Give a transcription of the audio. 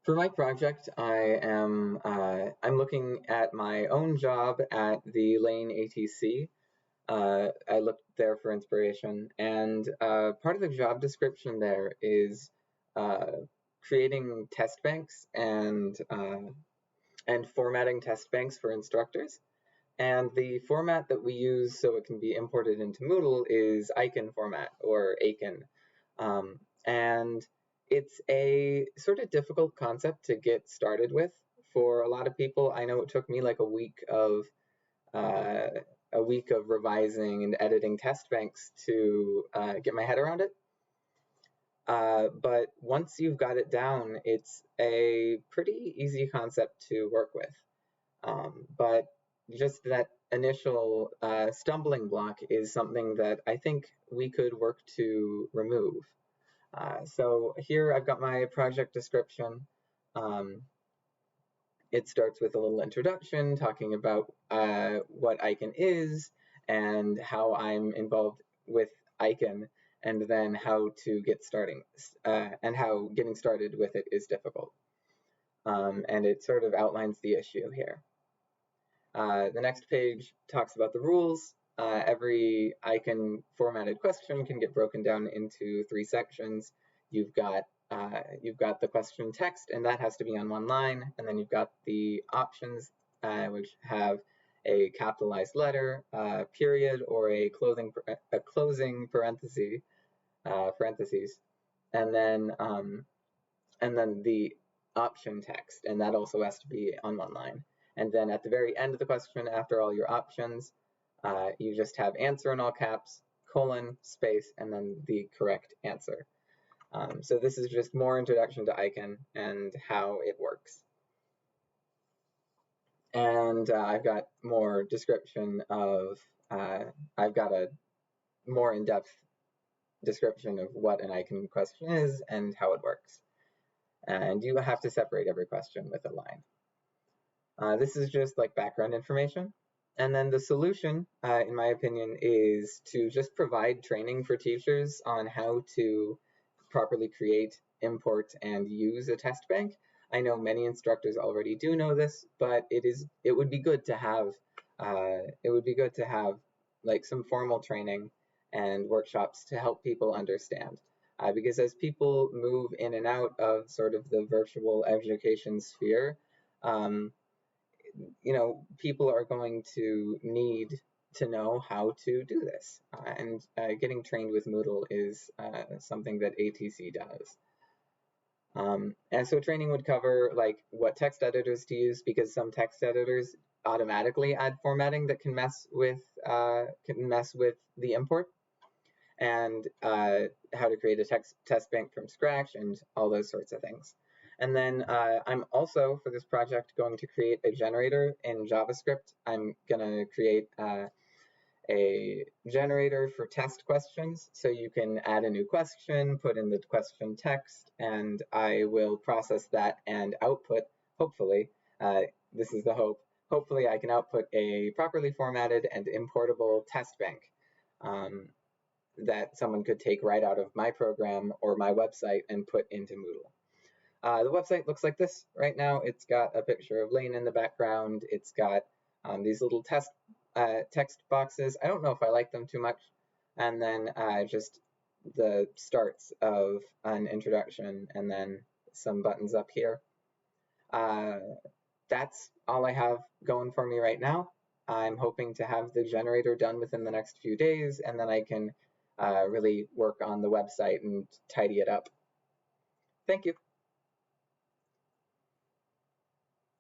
For my project, I'm looking at my own job at the Lane ATC. I looked there for inspiration, and part of the job description there is creating test banks and formatting test banks for instructors. And the format that we use so it can be imported into Moodle is Aiken format, or Aiken. And it's a sort of difficult concept to get started with for a lot of people. I know it took me like a week of revising and editing test banks to get my head around it. But once you've got it down, it's a pretty easy concept to work with. But just that initial stumbling block is something that I think we could work to remove. So here I've got my project description. It starts with a little introduction talking about what Aiken is and how I'm involved with Aiken, and then how to get starting and how getting started with it is difficult. And it sort of outlines the issue here. The next page talks about the rules. Every Aiken formatted question can get broken down into 3 sections. You've got the question text, and that has to be on one line, and then you've got the options, which have a capitalized letter, period, or a closing parentheses, and then the option text, and that also has to be on one line. And then at the very end of the question, after all your options, you just have answer in all caps, colon, space, and then the correct answer. So this is just more introduction to Aiken and how it works. And I've got more description of, I've got a more in-depth description of what an Aiken question is and how it works. And you have to separate every question with a line. This is just like background information. And then the solution, in my opinion, is to just provide training for teachers on how to properly create, import, and use a test bank. I know many instructors already do know this, but it would be good to have like some formal training and workshops to help people understand. Because as people move in and out of sort of the virtual education sphere, people are going to need to know how to do this. And getting trained with Moodle is something that ATC does. And so training would cover like what text editors to use, because some text editors automatically add formatting that can mess with the import, and how to create a test bank from scratch and all those sorts of things. And then I'm also, for this project, going to create a generator in JavaScript. I'm going to create a generator for test questions, so you can add a new question, put in the question text, and I will process that and output, hopefully, this is the hope, hopefully I can output a properly formatted and importable test bank that someone could take right out of my program or my website and put into Moodle. The website looks like this right now. It's got a picture of Lane in the background. It's got these little text boxes. I don't know if I like them too much. And then just the starts of an introduction, and then some buttons up here. That's all I have going for me right now. I'm hoping to have the generator done within the next few days, and then I can really work on the website and tidy it up. Thank you.